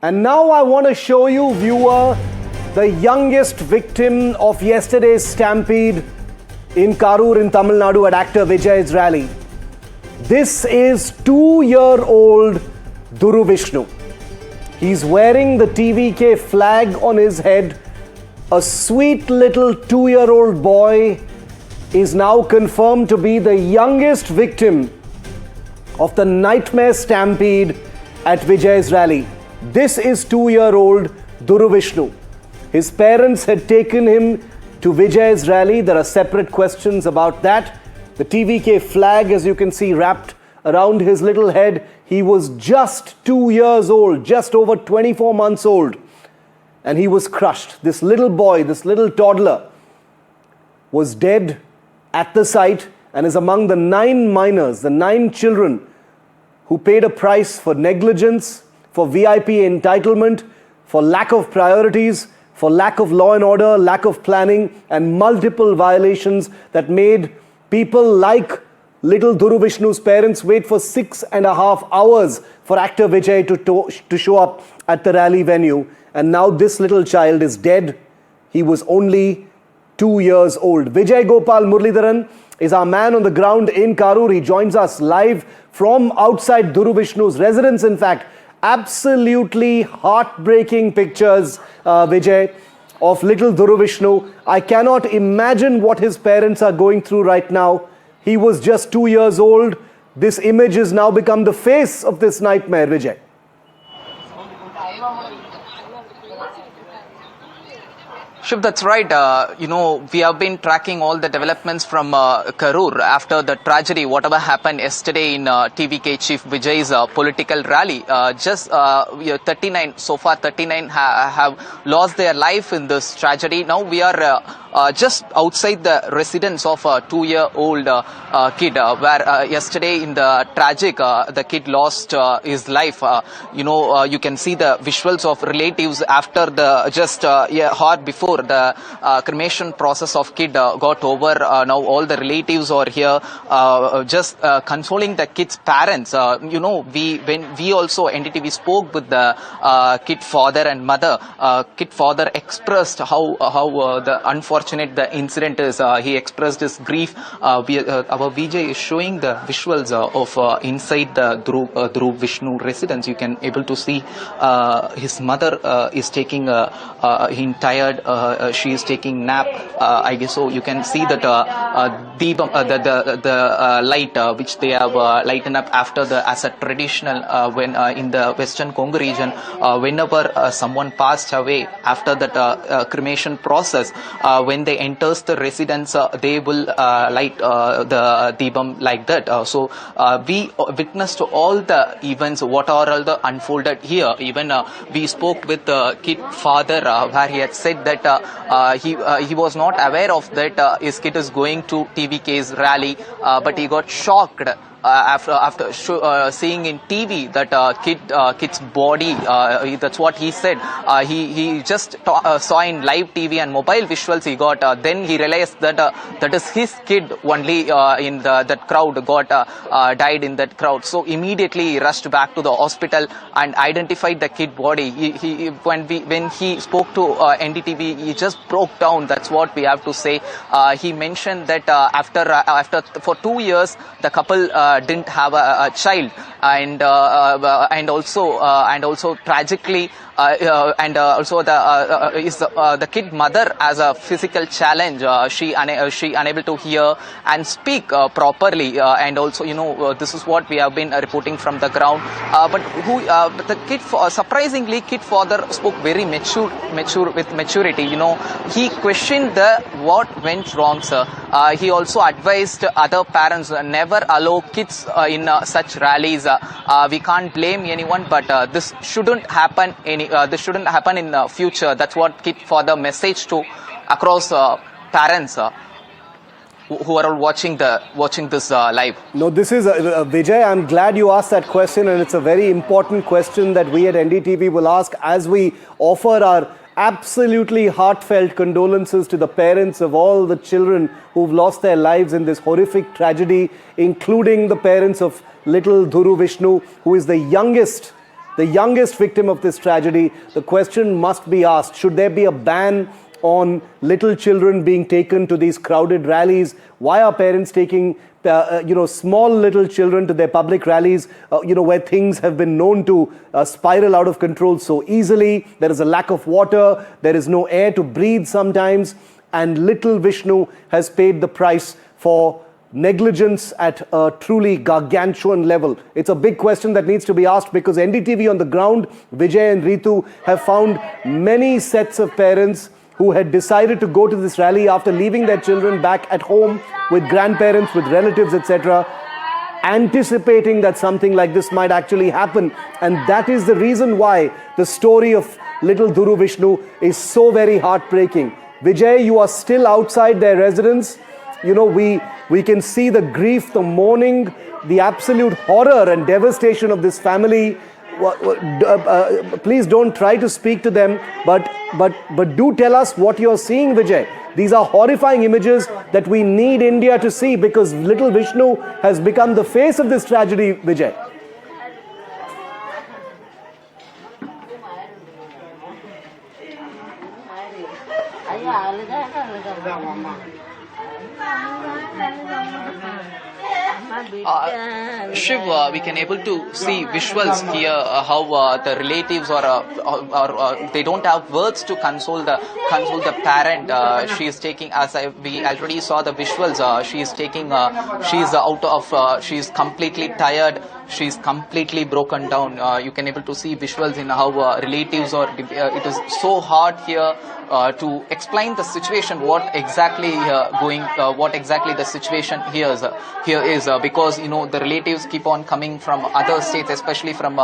And now I want to show you, viewer, the youngest victim of yesterday's stampede in Karur in Tamil Nadu at actor Vijay's rally. This is 2-year-old Dhuru Vishnu. He's wearing the TVK flag on his head. A sweet little 2-year-old boy is now confirmed to be the youngest victim of the nightmare stampede at Vijay's rally. This is 2-year-old Dhuru Vishnu. His parents had taken him to Vijay's rally. There are separate questions about that. The TVK flag, as you can see, wrapped around his little head. He was just 2 years old, just over 24 months old. And he was crushed. This little boy, this little toddler, was dead at the site and is among the 9 minors, the 9 children who paid a price for negligence, for VIP entitlement, for lack of priorities, for lack of law and order, lack of planning, and multiple violations that made people like little Dhuru Vishnu's parents wait for 6.5 hours for actor Vijay to show up at the rally venue. And now this little child is dead. He was only 2 years old. Vijay Gopal Muralidharan is our man on the ground in Karur. He joins us live from outside Dhuru Vishnu's residence, in fact. Absolutely heartbreaking pictures, Vijay, of little Dhuru Vishnu. I cannot imagine what his parents are going through right now. He was just 2 years old. This image has now become the face of this nightmare, Vijay. Shiv, that's right. We have been tracking all the developments from Karur after the tragedy, whatever happened yesterday in TVK Chief Vijay's political rally. 39, so far 39 have lost their life in this tragedy. Now we are just outside the residence of a 2-year-old kid, where yesterday in the tragic, the kid lost his life. You can see the visuals of relatives after the just hour before the cremation process of kid got over. Now all the relatives are here just consoling the kid's parents. When we also, NDTV, spoke with the kid father and mother. Kid father expressed how the unfortunate the incident is. He expressed his grief. Our Vijay is showing the visuals of inside the Dhuru Vishnu residence. You can able to see his mother is taking tired. She is taking nap. I guess so. You can see that the light which they have lightened up after as a traditional when in the Western Congo region, whenever someone passed away after that cremation process, when they enters the residence, they will light the deepam like that. So we witnessed all the events, what are all the unfolded here. Even we spoke with the kid father, where he had said that he was not aware of that his kid is going to TVK's rally, but he got shocked after seeing in TV that kid's body. That's what he said. He just saw in live TV and mobile visuals he got. Then he realized that that is his kid only in that crowd got died in that crowd. So immediately he rushed back to the hospital and identified the kid body. When he spoke to NDTV, he just broke down. That's what we have to say. He mentioned that after for 2 years the couple didn't have a child, and also tragically also the kid mother has a physical challenge. She unable to hear and speak properly, and also this is what we have been reporting from the ground. But the kid, surprisingly, kid father spoke very mature with maturity. He questioned what went wrong, sir. He also advised other parents never allow kids in such rallies. We can't blame anyone, but this shouldn't happen this shouldn't happen in the future. That's what kid father message to across parents who are all watching this live. No, this is Vijay. I'm glad you asked that question, and it's a very important question that we at NDTV will ask as we offer our absolutely heartfelt condolences to the parents of all the children who've lost their lives in this horrific tragedy, including the parents of little Dhuru Vishnu, who is the youngest the youngest victim of this tragedy, the question must be asked, should there be a ban on little children being taken to these crowded rallies? Why are parents taking small little children to their public rallies, where things have been known to spiral out of control so easily? There is a lack of water, there is no air to breathe sometimes, and little Vishnu has paid the price for negligence at a truly gargantuan level. It's a big question that needs to be asked, because NDTV on the ground, Vijay and Ritu, have found many sets of parents who had decided to go to this rally after leaving their children back at home with grandparents, with relatives, etc., anticipating that something like this might actually happen. And that is the reason why the story of little Dhuru Vishnu is so very heartbreaking. Vijay, you are still outside their residence. We can see the grief, the mourning, the absolute horror and devastation of this family. Please don't try to speak to them, but do tell us what you're seeing, Vijay. These are horrifying images that we need India to see, because little Vishnu has become the face of this tragedy, Vijay. Shiv, we can able to see visuals here how the relatives or they don't have words to console the parent. She is taking, we already saw the visuals. She is taking, she is completely tired. She is completely broken down. You can able to see visuals in how relatives or it is so hard here to explain the situation. What exactly what exactly the situation here is because the relatives keep on coming from other states, especially from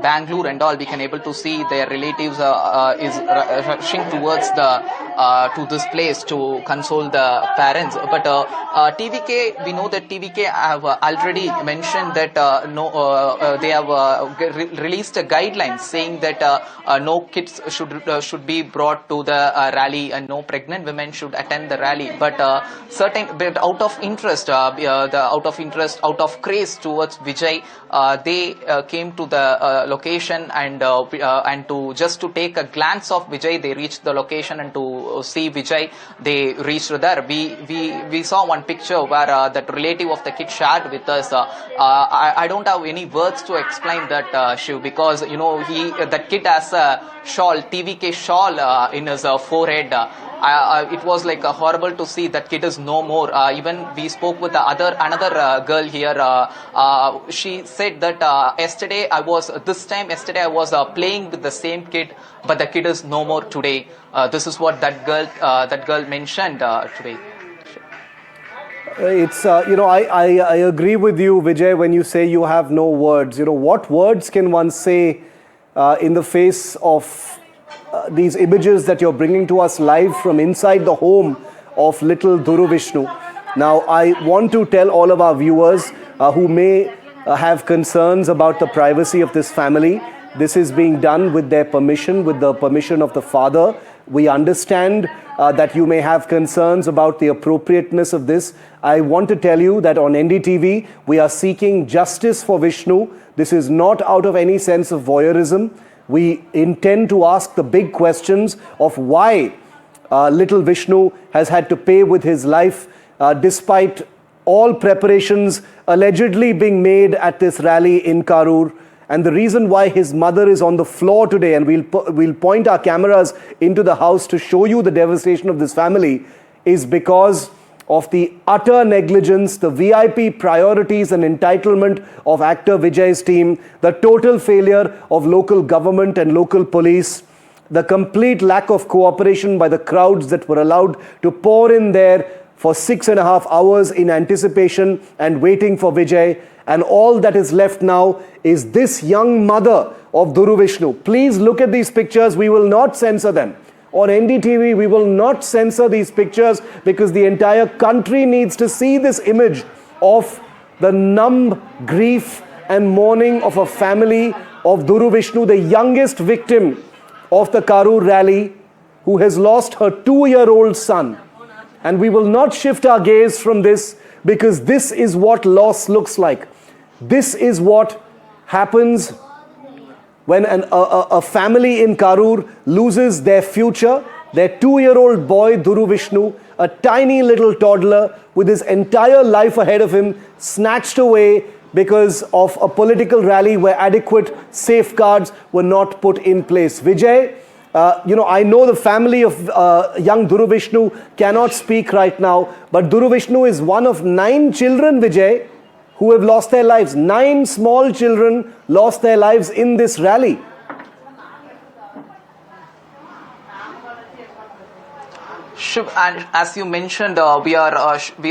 Bangalore and all. We can able to see their relatives is rushing towards to this place to console the parents. But TVK, we know that TVK have already mentioned that they have released a guideline saying that no kids should be brought to the rally and no pregnant women should attend the rally. But out of interest, out of craze towards Vijay, they came to the location and to take a glance of Vijay. They reached the location, and to see Vijay, they reached there. We saw one picture where that relative of the kid shared with us. I don't have any words to explain that, Shiv, because that kid has a shawl, TVK shawl in his forehead. It was like horrible to see that kid is no more. Even we spoke with another girl here. She said that yesterday I was playing with the same kid, but the kid is no more today. This is what that girl mentioned today. It's I agree with you, Vijay, when you say you have no words. What words can one say in the face of these images that you're bringing to us live from inside the home of little Dhuru Vishnu? Now, I want to tell all of our viewers who may have concerns about the privacy of this family, this is being done with their permission, with the permission of the father. We understand that you may have concerns about the appropriateness of this. I want to tell you that on NDTV, we are seeking justice for Vishnu. This is not out of any sense of voyeurism. We intend to ask the big questions of why little Vishnu has had to pay with his life despite all preparations allegedly being made at this rally in Karur. And the reason why his mother is on the floor today, and we'll point our cameras into the house to show you the devastation of this family, is because of the utter negligence, the VIP priorities and entitlement of actor Vijay's team, the total failure of local government and local police, the complete lack of cooperation by the crowds that were allowed to pour in there for 6.5 hours in anticipation and waiting for Vijay. And all that is left now is this young mother of Dhuru Vishnu. Please look at these pictures. We will not censor them. On NDTV, we will not censor these pictures because the entire country needs to see this image of the numb grief and mourning of a family of Dhuru Vishnu, the youngest victim of the Karur rally, who has lost her 2-year-old son. And we will not shift our gaze from this, because this is what loss looks like. This is what happens when a family in Karur loses their future, their 2-year-old boy Dhuru Vishnu, a tiny little toddler with his entire life ahead of him, snatched away because of a political rally where adequate safeguards were not put in place. Vijay, I know the family of young Dhuru Vishnu cannot speak right now, but Dhuru Vishnu is one of 9 children, Vijay, who have lost their lives. 9 small children lost their lives in this rally. Shiv, and as you mentioned, we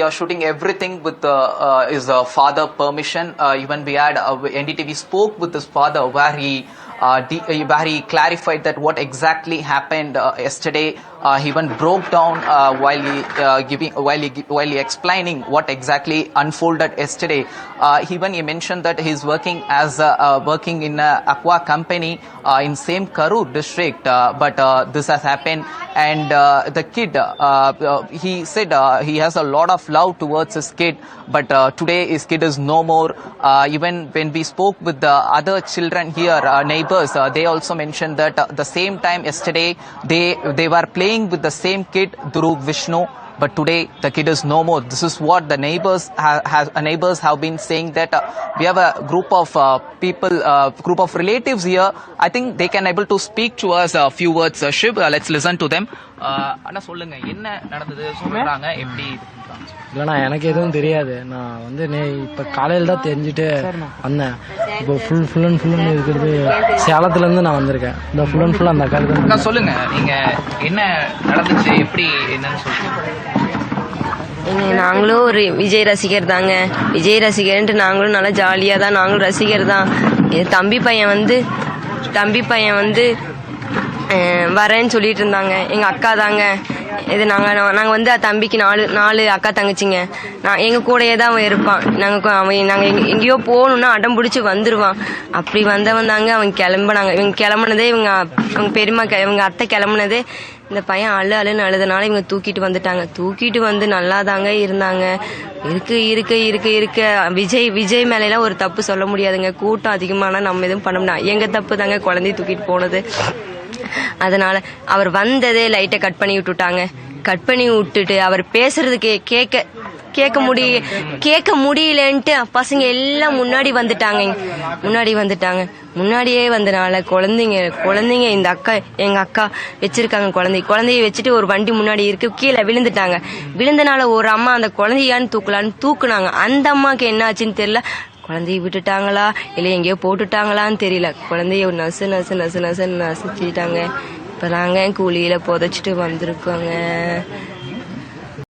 are shooting everything with his father permission. Even we had NDTV spoke with his father where he clarified that what exactly happened yesterday. He even broke down while he explaining what exactly unfolded yesterday. He mentioned that he's working as working in a aqua company in same Karur district, but this has happened, and the kid, he said he has a lot of love towards his kid, but today his kid is no more. Even when we spoke with the other children here, neighbors, they also mentioned that the same time yesterday they were playing with the same kid, Dhuru Vishnu, but today the kid is no more. This is what the neighbors have been saying, that we have a group of people, group of relatives here. I think they can able to speak to us a few words. Shiv, let's listen to them. அண்ணா சொல்லுங்க, என்ன நடந்தது சொல்றாங்க, எப்படி? இல்லைண்ணா எனக்கு எதுவும் தெரியாது. நான் வந்து இப்போ காலையில் தான் தெரிஞ்சுட்டு வந்தேன். இப்போ ஃபுல் அண்ட் ஃபுல்லுன்னு இருக்கிறது சேலத்துலேருந்து நான் வந்திருக்கேன். இந்த ஃபுல் அண்ட் ஃபுல் அந்த அக்கா சொல்லுங்க, நீங்க என்ன நடந்துச்சு, எப்படி என்னன்னு சொல்லுங்க. நாங்களும் ஒரு விஜய் ரசிகர் தாங்க. விஜய் ரசிகர்ன்ட்டு நாங்களும் நல்லா ஜாலியாக தான், நாங்களும் ரசிகர் தான். தம்பி பையன் வந்து வரேன்னு சொல்லிட்டு இருந்தாங்க. எங்கள் அக்கா தாங்க இது. நாங்கள் வந்து தம்பிக்கு 4 அக்கா தங்கச்சிங்க. எங்கள் கூடயே தான் அவன் இருப்பான். நாங்கள் எங்கேயோ போகணுன்னா அடம் பிடிச்சி வந்துடுவான். அப்படி வந்தவன் தாங்க அவங்க கிளம்புனாங்க. இவங்க கிளம்புனதே அவங்க பெரியம்மா இவங்க அத்தை கிளம்புனதே இந்த பையன் அழுன்னு அழுதனால இவங்க தூக்கிட்டு வந்துட்டாங்க. தூக்கிட்டு வந்து நல்லா தாங்க இருந்தாங்க. இருக்க விஜய் மேலாம் ஒரு தப்பு சொல்ல முடியாதுங்க. கூட்டம் அதிகமான நம்ம எதுவும் பண்ண முடியாது. எங்கள் தப்பு தாங்க குழந்தைய தூக்கிட்டு போனது. அதனால அவர் வந்ததே லைட்டை கட் பண்ணி விட்டுட்டு அவர் பேசுறது கேட்க முடியலன்ட்டு பசங்க எல்லாம் முன்னாடியே வந்தனால குழந்தைங்க எங்க அக்கா வச்சிருக்காங்க. குழந்தைய வச்சுட்டு ஒரு வண்டி முன்னாடி இருக்கு, கீழே விழுந்தனால ஒரு அம்மா அந்த குழந்தையான்னு தூக்குனாங்க. அந்த அம்மாக்கு என்ன ஆச்சுன்னு தெரியல. குழந்தைய விட்டுட்டாங்களா இல்லை எங்கேயோ போட்டுட்டாங்களான்னு தெரியல. குழந்தைய நசுச்சிட்டாங்க. இப்போ நாங்கள் கூலியில் புதைச்சிட்டு வந்திருக்கோங்க.